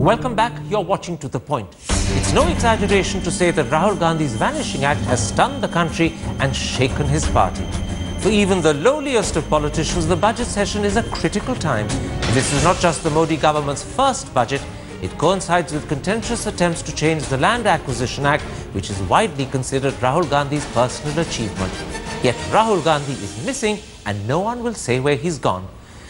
Welcome back. You're watching To The Point. It's no exaggeration to say that Rahul Gandhi's Vanishing Act has stunned the country and shaken his party. For even the lowliest of politicians, the budget session is a critical time. This is not just the Modi government's first budget. It coincides with contentious attempts to change the Land Acquisition Act, which is widely considered Rahul Gandhi's personal achievement. Yet Rahul Gandhi is missing and no one will say where he's gone.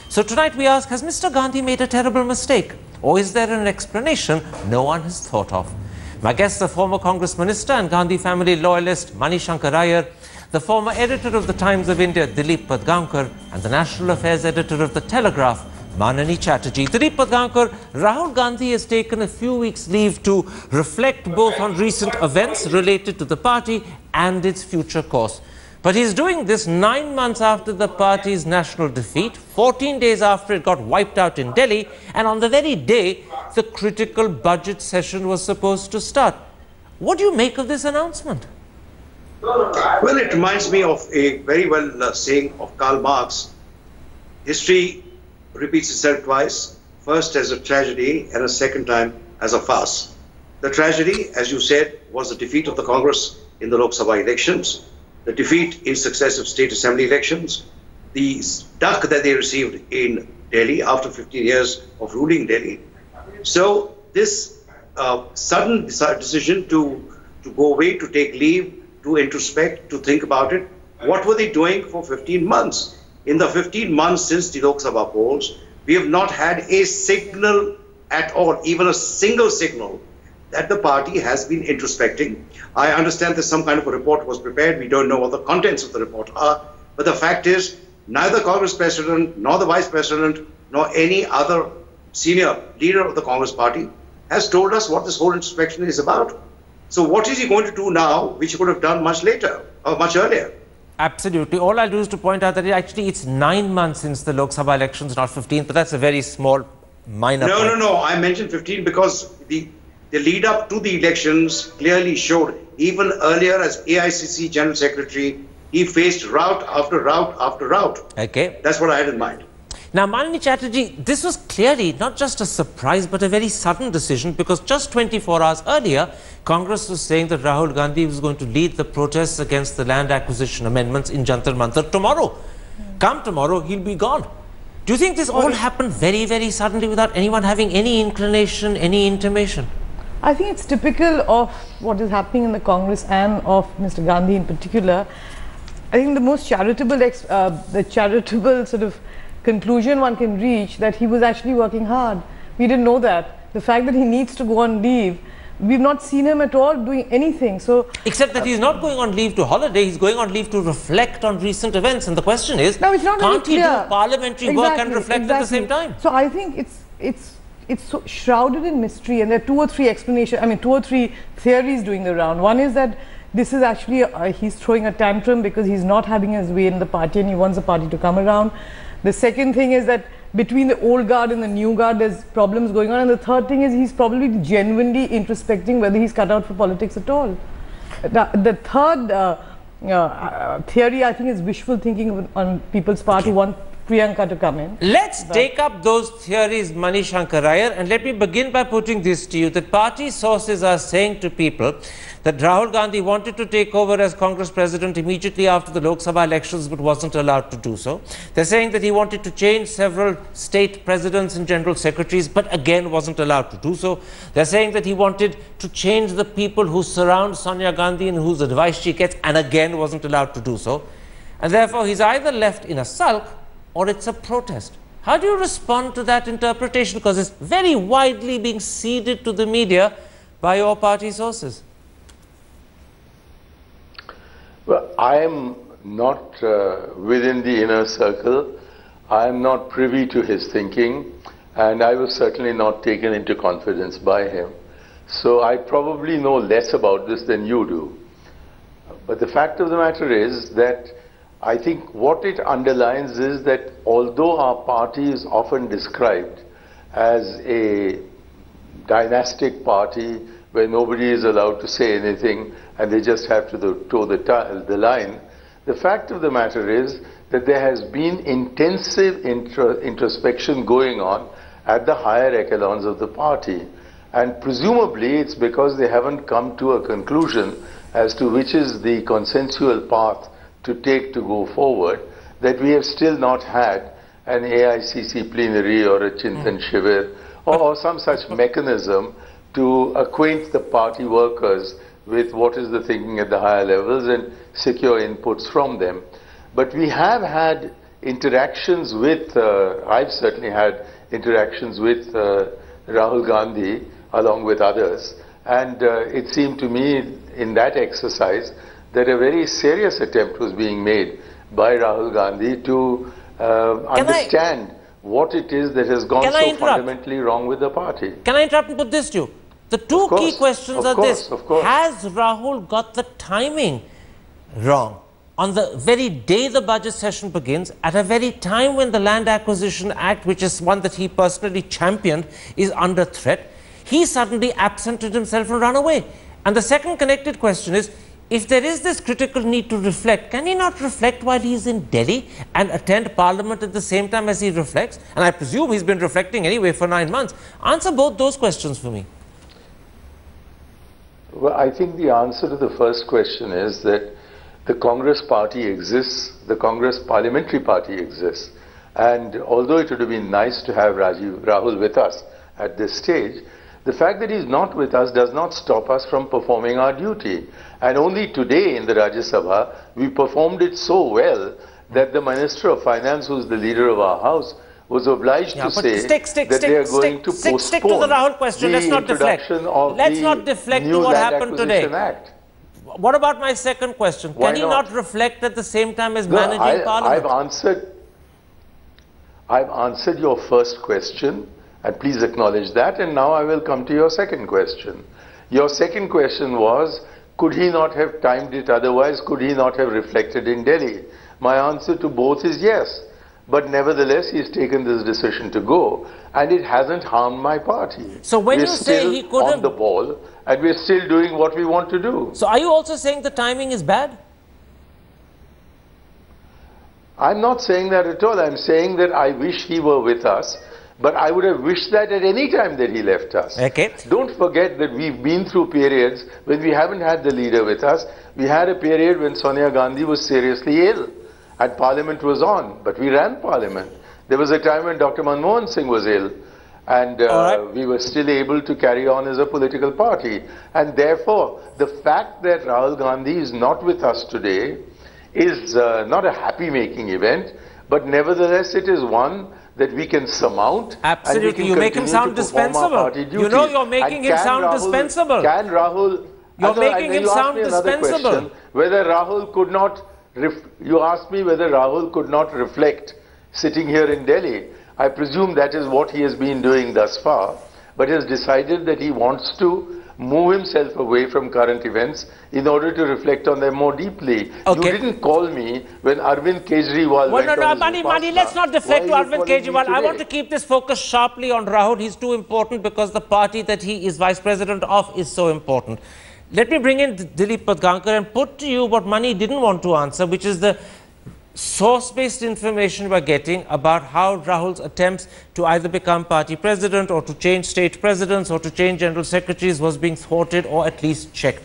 So tonight we ask, has Mr. Gandhi made a terrible mistake? Or is there an explanation no one has thought of? My guests, the former Congress Minister and Gandhi family loyalist Mani Shankar Iyer, the former editor of the Times of India Dilip Padgaonkar, and the National Affairs editor of the Telegraph, Manani Chatterjee. Dilip Padgaonkar, Rahul Gandhi has taken a few weeks' leave to reflect both on recent events related to the party and its future course. But he's doing this 9 months after the party's national defeat, 14 days after it got wiped out in Delhi, and on the very day the critical budget session was supposed to start. What do you make of this announcement? Well, it reminds me of a very well saying of Karl Marx. History repeats itself twice, first as a tragedy and a second time as a farce. The tragedy, as you said, was the defeat of the Congress in the Lok Sabha elections, the defeat in successive state assembly elections, the duck that they received in Delhi after 15 years of ruling Delhi. So this sudden decision to go away, to take leave, to introspect, to think about it, what were they doing for 15 months? In the 15 months since the Lok Sabha polls, we have not had a signal at all, even a single signal, that the party has been introspecting. I understand that some kind of a report was prepared. We don't know what the contents of the report are. But the fact is, neither Congress President, nor the Vice President, nor any other senior leader of the Congress party has told us what this whole introspection is about. So what is he going to do now, which he could have done much later, or much earlier? Absolutely. All I'll do is to point out that it's 9 months since the Lok Sabha elections, not 15, but that's a very small, minor point. No. I mentioned 15 because the lead up to the elections clearly showed, even earlier as AICC General Secretary, he faced rout after rout after rout. Okay. That's what I had in mind. Now, Manani Chatterjee, this was clearly not just a surprise, but a very sudden decision, because just 24 hours earlier, Congress was saying that Rahul Gandhi was going to lead the protests against the land acquisition amendments in Jantar Mantar tomorrow. Come tomorrow, he'll be gone. Do you think this all happened very, very suddenly without anyone having any inclination, any intimation? I think it's typical of what is happening in the Congress and of Mr. Gandhi in particular. I think the most charitable, sort of conclusion one can reach that he was actually working hard. We didn't know that. The fact that he needs to go on leave, we've not seen him at all doing anything. So, except that he's not going on leave to holiday, he's going on leave to reflect on recent events. And the question is, no, it's not can't really he do parliamentary work and reflect at the same time? So I think it's so shrouded in mystery, and there are two or three theories doing the round. One is that this is actually, he's throwing a tantrum because he's not having his way in the party and he wants the party to come around. The second thing is that between the old guard and the new guard, there's problems going on. And the third thing is he's probably genuinely introspecting whether he's cut out for politics at all. The third theory, I think, is wishful thinking on people's part who want Priyanka to come in. Let's take up those theories, Mani Shankar Iyer, and let me begin by putting this to you. That party sources are saying to people that Rahul Gandhi wanted to take over as Congress President immediately after the Lok Sabha elections but wasn't allowed to do so. They're saying that he wanted to change several state presidents and general secretaries but again wasn't allowed to do so. They're saying that he wanted to change the people who surround Sonia Gandhi and whose advice she gets and again wasn't allowed to do so. And therefore he's either left in a sulk or it's a protest. How do you respond to that interpretation? Because it's very widely being ceded to the media by your party sources. Well, I am not within the inner circle. I am not privy to his thinking, and I was certainly not taken into confidence by him. So I probably know less about this than you do. But the fact of the matter is that I think what it underlines is that although our party is often described as a dynastic party where nobody is allowed to say anything and they just have to toe the line, the fact of the matter is that there has been intensive introspection going on at the higher echelons of the party. And presumably it's because they haven't come to a conclusion as to which is the consensual path to take to go forward, that we have still not had an AICC plenary or a Chintan Shivir or some such mechanism to acquaint the party workers with what is the thinking at the higher levels and secure inputs from them. But we have had interactions with, I've certainly had interactions with Rahul Gandhi along with others, and it seemed to me in that exercise that a very serious attempt was being made by Rahul Gandhi to understand what it is that has gone so fundamentally wrong with the party. Can I interrupt and put this to you? The two key questions are this. Has Rahul got the timing wrong? On the very day the budget session begins, at a very time when the Land Acquisition Act, which is one that he personally championed, is under threat, he suddenly absented himself and run away. And the second connected question is, if there is this critical need to reflect, can he not reflect while he is in Delhi and attend Parliament at the same time as he reflects? And I presume he's been reflecting anyway for 9 months. Answer both those questions for me. Well, I think the answer to the first question is that the Congress party exists, the Congress parliamentary party exists. And although it would have been nice to have Rahul with us at this stage, the fact that he's not with us does not stop us from performing our duty. And only today in the Rajya Sabha, we performed it so well that the Minister of Finance, who's the leader of our house, was obliged to say that they are going to postpone stick to the Rahul question. Let's not deflect. Let's not deflect to what happened today. Act. What about my second question? Can he not reflect at the same time as managing Parliament? I've answered your first question, and please acknowledge that, and now I will come to your second question. Your second question was, could he not have timed it otherwise? Could he not have reflected in Delhi? My answer to both is yes. But nevertheless, he's taken this decision to go, and it hasn't harmed my party. So when you say he could have... on the ball, and we're still doing what we want to do. So are you also saying the timing is bad? I'm not saying that at all. I'm saying that I wish he were with us, but I would have wished that at any time that he left us. Okay. Don't forget that we've been through periods when we haven't had the leader with us. We had a period when Sonia Gandhi was seriously ill, and Parliament was on, but we ran Parliament. There was a time when Dr. Manmohan Singh was ill, and we were still able to carry on as a political party. And therefore, the fact that Rahul Gandhi is not with us today is not a happy-making event, but nevertheless it is one that we can surmount. Absolutely, you make him sound dispensable. You know you're making him sound dispensable. Can Rahul... You're making him sound dispensable. Whether Rahul could not... You asked me whether Rahul could not reflect sitting here in Delhi. I presume that is what he has been doing thus far, but he has decided that he wants to move himself away from current events in order to reflect on them more deeply. Okay. You didn't call me when Arvind Kejriwal Mani, let's not deflect to Arvind Kejriwal. I want to keep this focus sharply on Rahul. He's too important because the party that he is vice president of is so important. Let me bring in Dilip Padgankar and put to you what Mani didn't want to answer, which is the source-based information we're getting about how Rahul's attempts to either become party president or to change state presidents or to change general secretaries was being thwarted or at least checked.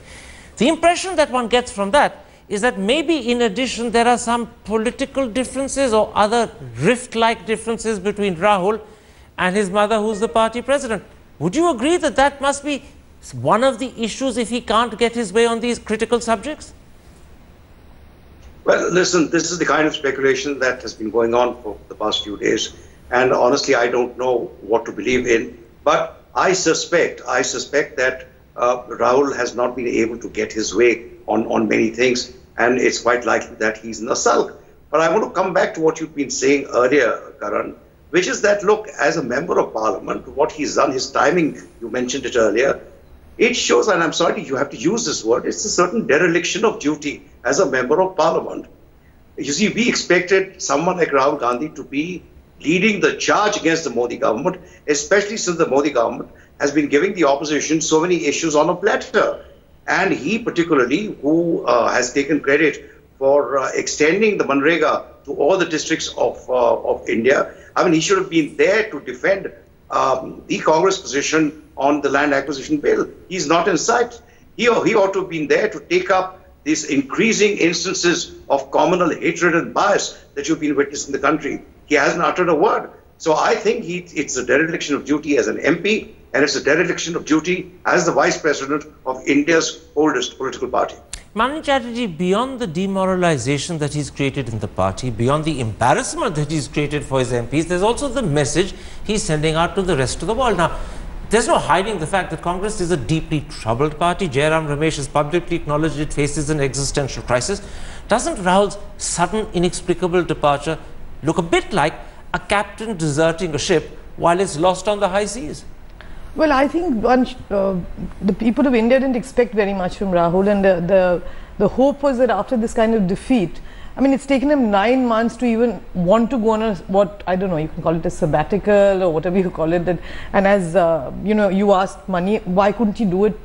The impression that one gets from that is that maybe in addition there are some political differences or other rift-like differences between Rahul and his mother, who's the party president. Would you agree that that must be one of the issues if he can't get his way on these critical subjects? Well, listen, this is the kind of speculation that has been going on for the past few days. And honestly, I don't know what to believe in. But I suspect that Rahul has not been able to get his way on many things. And it's quite likely that he's in a sulk. But I want to come back to what you've been saying earlier, Karan, which is that, look, as a member of parliament, what he's done, his timing, you mentioned it earlier, it shows, and I'm sorry you have to use this word, it's a certain dereliction of duty as a member of parliament. You see, we expected someone like Rahul Gandhi to be leading the charge against the Modi government, especially since the Modi government has been giving the opposition so many issues on a platter. And he particularly, who has taken credit for extending the Manrega to all the districts of India, I mean, he should have been there to defend the Congress position on the land acquisition bill. He's not in sight. He ought to have been there to take up these increasing instances of communal hatred and bias that you've been witnessing in the country. He hasn't uttered a word. So I think it's a dereliction of duty as an MP, and it's a dereliction of duty as the Vice President of India's oldest political party. Mani Chatterjee, beyond the demoralization that he's created in the party, beyond the embarrassment that he's created for his MPs, there's also the message he's sending out to the rest of the world. Now, there's no hiding the fact that Congress is a deeply troubled party. Jairam Ramesh has publicly acknowledged it faces an existential crisis. Doesn't Rahul's sudden, inexplicable departure look a bit like a captain deserting a ship while it's lost on the high seas? Well, I think the people of India didn't expect very much from Rahul, and the hope was that after this kind of defeat, I mean, it's taken him 9 months to even want to go on a, what, I don't know, you can call it a sabbatical or whatever you call it. And as, you know, you asked Mani, why couldn't he do it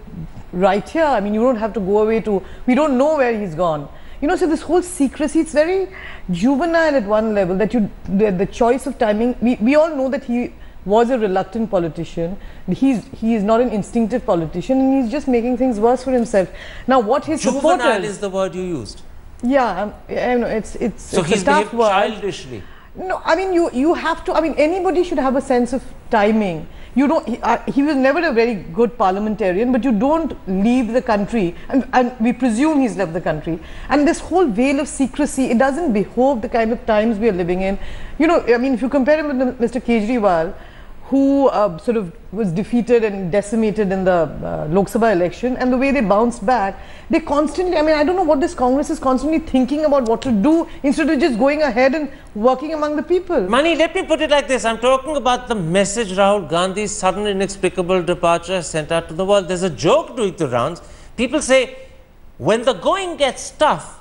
right here? I mean, you don't have to go away to, we don't know where he's gone. You know, so this whole secrecy, it's very juvenile at one level, that the choice of timing, we all know that he was a reluctant politician. He is not an instinctive politician, and he's just making things worse for himself. Now, what his Juvenile supporters... is the word you used. Yeah, I know, it's so he's a tough behaved word. childishly. No, I mean, you have to, I mean, anybody should have a sense of timing. You don't, he was never a very good parliamentarian, but you don't leave the country, and we presume he's left the country. And this whole veil of secrecy, it doesn't behove the kind of times we are living in. You know, I mean, if you compare him with Mr. Kejriwal, who sort of was defeated and decimated in the Lok Sabha election, and the way they bounced back, they constantly, I mean, I don't know what this Congress is constantly thinking about what to do instead of just going ahead and working among the people. Mani, let me put it like this. I'm talking about the message Rahul Gandhi's sudden inexplicable departure sent out to the world. There's a joke doing the rounds. People say, when the going gets tough,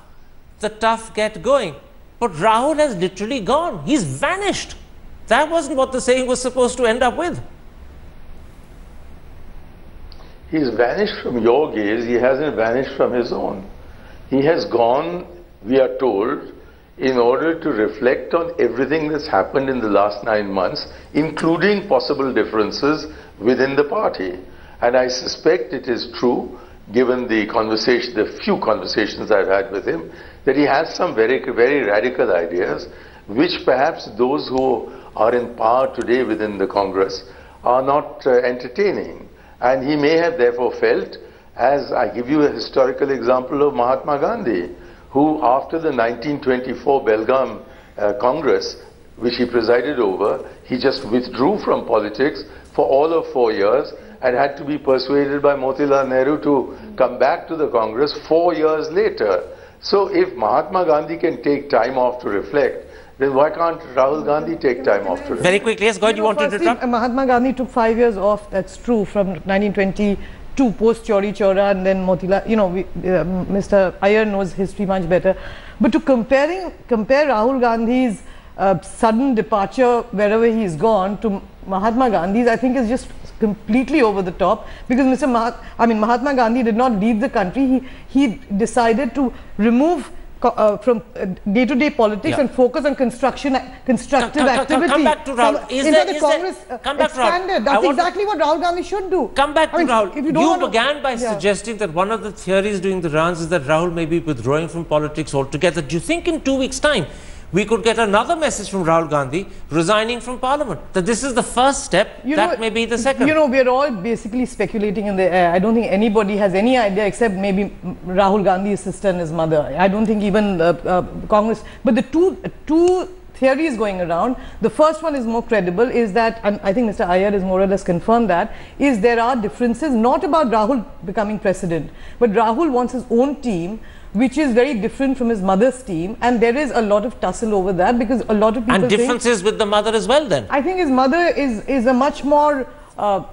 the tough get going. But Rahul has literally gone. He's vanished. That wasn't what the saying was supposed to end up with. He's vanished from your gaze, he hasn't vanished from his own. He has gone, we are told, in order to reflect on everything that's happened in the last 9 months, including possible differences within the party. And I suspect it is true, given the conversation, the few conversations I've had with him, that he has some very, very radical ideas, which perhaps those who are in power today within the Congress are not entertaining. And he may have therefore felt, as I give you a historical example of Mahatma Gandhi, who after the 1924 Belgaum Congress, which he presided over, he just withdrew from politics for all of 4 years and had to be persuaded by Motilal Nehru to come back to the Congress 4 years later. So if Mahatma Gandhi can take time off to reflect, then why can't Rahul Gandhi take time off to reflect? Very quickly, yes, God, you wanted to interrupt? Mahatma Gandhi took 5 years off, that's true, from 1922, post Chauri Chaura, and then Motilal, you know, Mr. Iyer knows history much better. But to compare Rahul Gandhi's sudden departure wherever he's gone to Mahatma Gandhi's, I think is just completely over the top, because Mahatma Gandhi did not leave the country. He decided to remove from day-to-day politics and focus on constructive activity. Come back to Rahul. Come back to Rahul. That's exactly what Rahul Gandhi should do. Come back to Rahul. You began by yeah. suggesting that one of the theories doing the rounds is that Rahul may be withdrawing from politics altogether. Do you think in 2 weeks' time we could get another message from Rahul Gandhi resigning from Parliament? That this is the first step, that may be the second. You know, we're all basically speculating in the air. I don't think anybody has any idea except maybe Rahul Gandhi's sister and his mother. I don't think even Congress. But the two theories going around, the first one is more credible, is that, and I think Mr. Iyer has more or less confirmed that, is there are differences, not about Rahul becoming president, but Rahul wants his own team, which is very different from his mother's team, and there is a lot of tussle over that, because a lot of people and differences with the mother as well then. I think his mother is a much more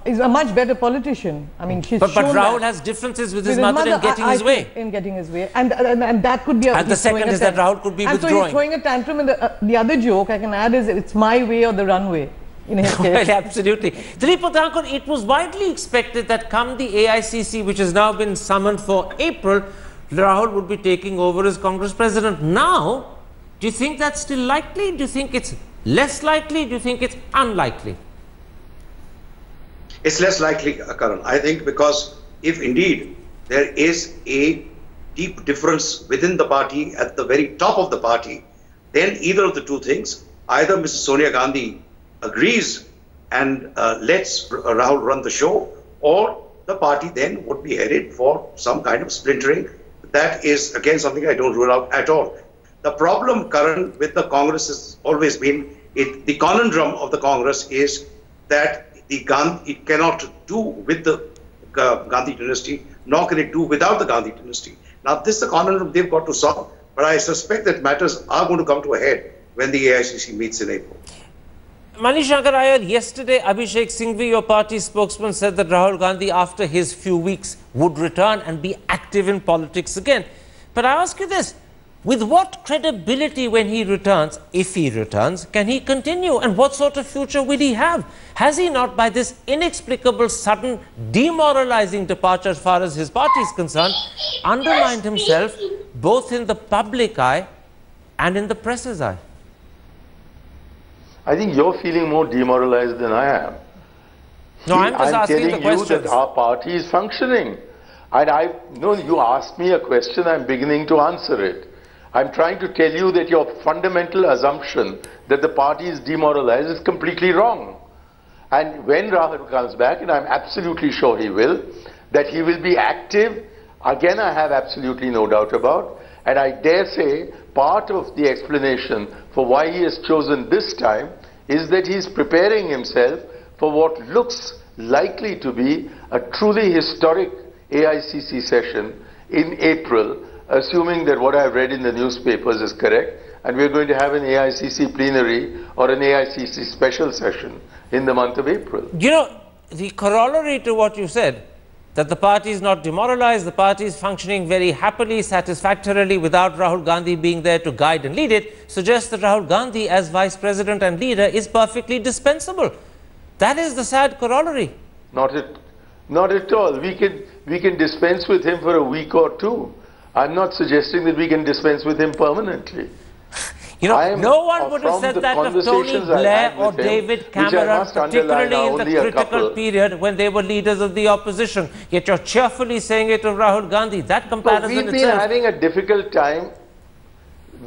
is a much better politician. I mean, she's but Rahul has differences with his mother in getting his way. In getting his way, and that could be. And the second is that Rahul could be withdrawing. So he's throwing a tantrum. And the other joke I can add is, it's my way or the runway. In his case. Well, absolutely. Dilip Pathankar, it was widely expected that come the AICC, which has now been summoned for April, Rahul would be taking over as Congress president. Now, do you think that's still likely? Do you think it's less likely? Do you think it's unlikely? It's less likely, Karan. I think because if indeed there is a deep difference within the party at the very top of the party, then either of the two things, either Mrs. Sonia Gandhi agrees and lets Rahul run the show, or the party then would be headed for some kind of splintering. That is, again, something I don't rule out at all. The problem, Karan, with the Congress has always been, the conundrum of the Congress is that it cannot do with the Gandhi dynasty, nor can it do without the Gandhi dynasty. Now, this is the conundrum they've got to solve, but I suspect that matters are going to come to a head when the AICC meets in April. Manish Shankar Iyer, yesterday Abhishek Singhvi, your party spokesman, said that Rahul Gandhi, after his few weeks, would return and be active in politics again. But I ask you this, with what credibility when he returns, if he returns, can he continue? And what sort of future will he have? Has he not, by this inexplicable, sudden, demoralizing departure as far as his party is concerned, undermined himself both in the public eye and in the press's eye? I think you're feeling more demoralized than I am. No, I'm just asking the questions. I'm telling you that our party is functioning. And you asked me a question, I'm beginning to answer it. I'm trying to tell you that your fundamental assumption that the party is demoralized is completely wrong. And when Rahul comes back, and I'm absolutely sure he will, that he will be active, again I have absolutely no doubt about. And I dare say part of the explanation for why he has chosen this time is that he's preparing himself for what looks likely to be a truly historic AICC session in April, assuming that what I've read in the newspapers is correct, and we're going to have an AICC plenary or an AICC special session in the month of April. You know, the corollary to what you said, that the party is not demoralized, the party is functioning very happily, satisfactorily without Rahul Gandhi being there to guide and lead it, suggests that Rahul Gandhi as vice president and leader is perfectly dispensable. That is the sad corollary. Not at all. We can dispense with him for a week or two. I'm not suggesting that we can dispense with him permanently. You know, no one would have said that of Tony Blair or David Cameron, particularly in the critical period when they were leaders of the opposition. Yet you're cheerfully saying it of Rahul Gandhi. That comparison itself. We've been having a difficult time.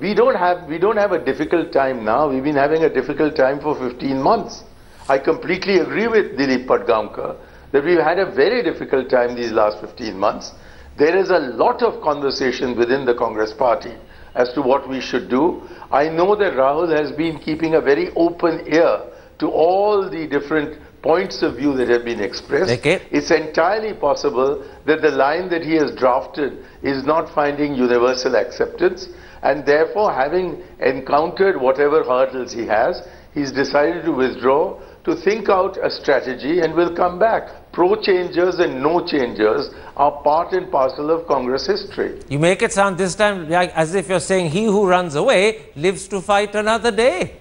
We don't have a difficult time now. We've been having a difficult time for 15 months. I completely agree with Dilip Padgaonkar that we've had a very difficult time these last 15 months. There is a lot of conversation within the Congress party as to what we should do. I know that Rahul has been keeping a very open ear to all the different points of view that have been expressed. Okay. It's entirely possible that the line that he has drafted is not finding universal acceptance, and therefore, having encountered whatever hurdles he has, he's decided to withdraw, to think out a strategy, and will come back. Pro-changers and no-changers are part and parcel of Congress history. You make it sound this time like as if you're saying he who runs away lives to fight another day.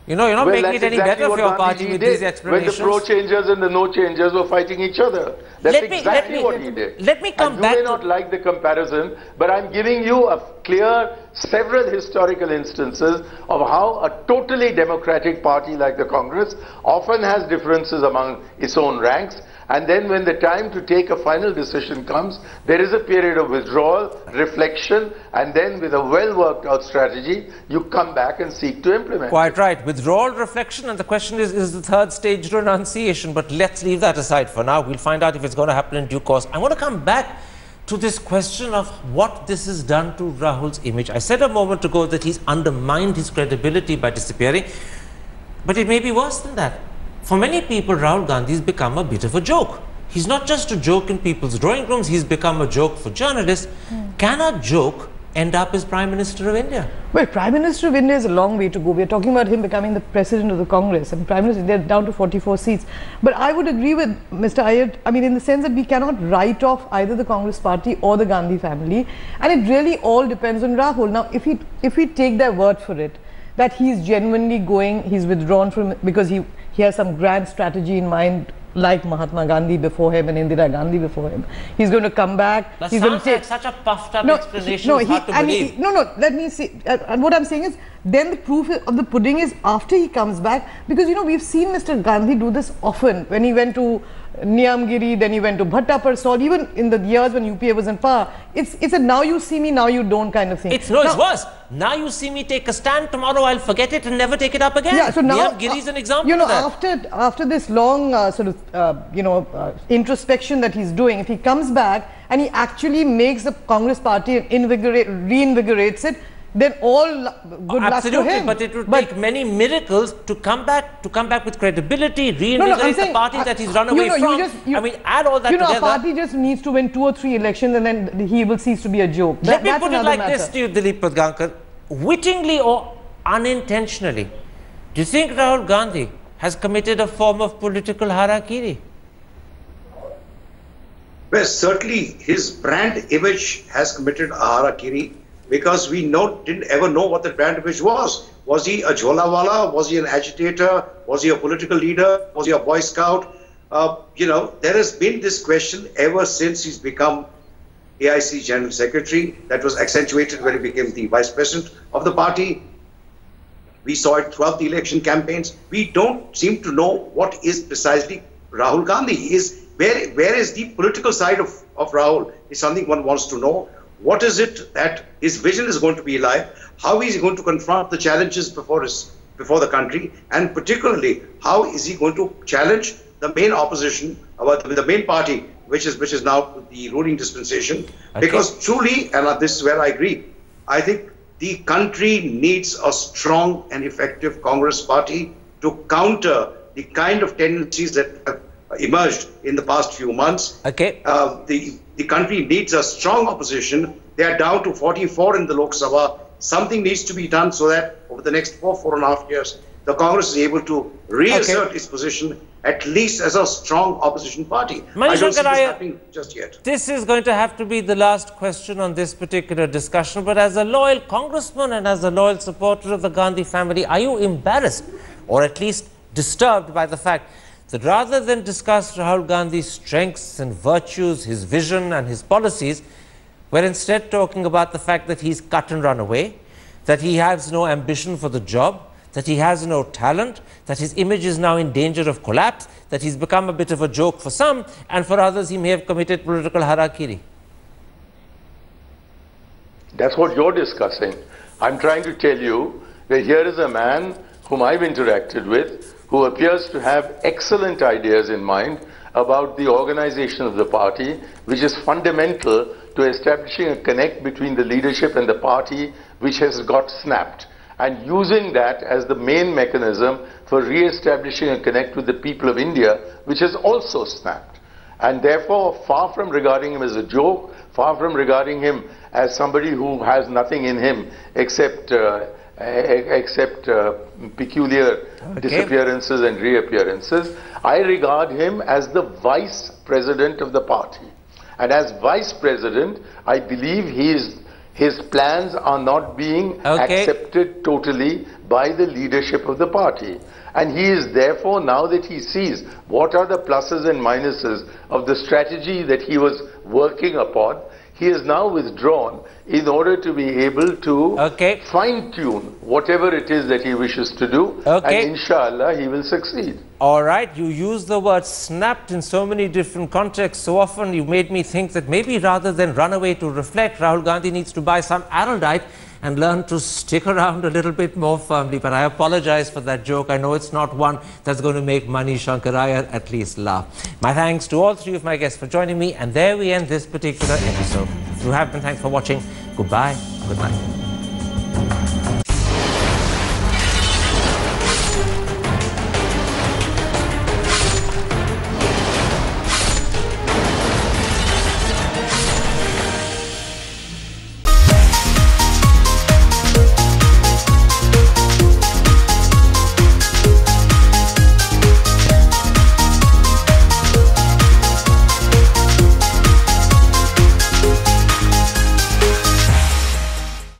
You know, you're not making it any better for your party with these explanations. When the pro-changers and the no-changers were fighting each other. That's exactly what he did. Let me come back. You may not like the comparison, but I'm giving you a clear, several historical instances of how a totally democratic party like the Congress often has differences among its own ranks, and then when the time to take a final decision comes, there is a period of withdrawal, reflection, and then with a well worked out strategy, you come back and seek to implement. Quite right. Withdrawal, reflection, and the question is the third stage renunciation. But let's leave that aside for now. We'll find out if it's going to happen in due course. I want to come back to this question of what this has done to Rahul's image. I said a moment ago that he's undermined his credibility by disappearing, but it may be worse than that. For many people, Rahul Gandhi has become a bit of a joke. He's not just a joke in people's drawing rooms, he's become a joke for journalists. Can a joke end up as Prime Minister of India? Well, Prime Minister of India is a long way to go. We're talking about him becoming the President of the Congress, and Prime Minister, they're down to 44 seats. But I would agree with Mr. Iyer, I mean, in the sense that we cannot write off either the Congress party or the Gandhi family, and it really all depends on Rahul. Now, if we take their word for it, that he's genuinely going, he's withdrawn from, because he has some grand strategy in mind like Mahatma Gandhi before him and Indira Gandhi before him. He's going to come back. That he's going sounds to like such a puffed up explanation. It's hard to believe. Let me see. And what I'm saying is, then the proof of the pudding is after he comes back, because we've seen Mr. Gandhi do this often. When he went to Niyamgiri, then he went to Bhattaparsad, even in the years when UPA was in power. It's a now you see me, now you don't kind of thing. It's worse. Now you see me take a stand, tomorrow I'll forget it and never take it up again. Yeah, so now Niyamgiri is an example of that. After this long introspection that he's doing, if he comes back and he actually makes the Congress party reinvigorates it, then all good luck to him. But it would take many miracles to come back with credibility, reinvigorate the party that he's run away from. Add all that together. A party just needs to win 2 or 3 elections and then he will cease to be a joke. Let me put it like this to you, Dilip Padgankar. Wittingly or unintentionally, do you think Rahul Gandhi has committed a form of political harakiri? Well, certainly his brand image has committed a harakiri, because we didn't ever know what that brand image was. Was he a jholawala? Was he an agitator? Was he a political leader? Was he a Boy Scout? There has been this question ever since he's become AIC General Secretary. That was accentuated when he became the Vice President of the party. We saw it throughout the election campaigns. We don't seem to know what is precisely Rahul Gandhi is. Where is the political side of Rahul is something one wants to know. What is it that his vision is going to be like? How is he going to confront the challenges before the country? And particularly, how is he going to challenge the main opposition, the main party, which is now the ruling dispensation? Okay. Because truly, and this is where I agree, I think the country needs a strong and effective Congress party to counter the kind of tendencies that have emerged in the past few months. Okay. The country needs a strong opposition. They are down to 44 in the Lok Sabha. Something needs to be done so that over the next 4.5 years, the Congress is able to reassert its position, at least as a strong opposition party. I don't see this happening just yet. This is going to have to be the last question on this particular discussion, but as a loyal congressman and as a loyal supporter of the Gandhi family, are you embarrassed or at least disturbed by the fact that rather than discuss Rahul Gandhi's strengths and virtues, his vision and his policies, we're instead talking about the fact that he's cut and run away, that he has no ambition for the job, that he has no talent, that his image is now in danger of collapse, that he's become a bit of a joke for some, and for others he may have committed political harakiri? That's what you're discussing. I'm trying to tell you that here is a man whom I've interacted with, who appears to have excellent ideas in mind about the organization of the party, which is fundamental to establishing a connect between the leadership and the party, which has got snapped, and using that as the main mechanism for re-establishing a connect with the people of India, which has also snapped. And therefore, far from regarding him as a joke, far from regarding him as somebody who has nothing in him except peculiar disappearances and reappearances, I regard him as the vice president of the party. And as vice president, I believe his plans are not being accepted totally by the leadership of the party. And he is therefore, now that he sees what are the pluses and minuses of the strategy that he was working upon, he is now withdrawn in order to be able to fine-tune whatever it is that he wishes to do, and inshallah he will succeed. All right, you use the word snapped in so many different contexts so often, you made me think that maybe rather than run away to reflect, Rahul Gandhi needs to buy some Araldite and learn to stick around a little bit more firmly. But I apologize for that joke. I know it's not one that's going to make Mani Shankar Iyer at least laugh. My thanks to all three of my guests for joining me. And there we end this particular episode. If you have been, thanks for watching. Goodbye. Good night.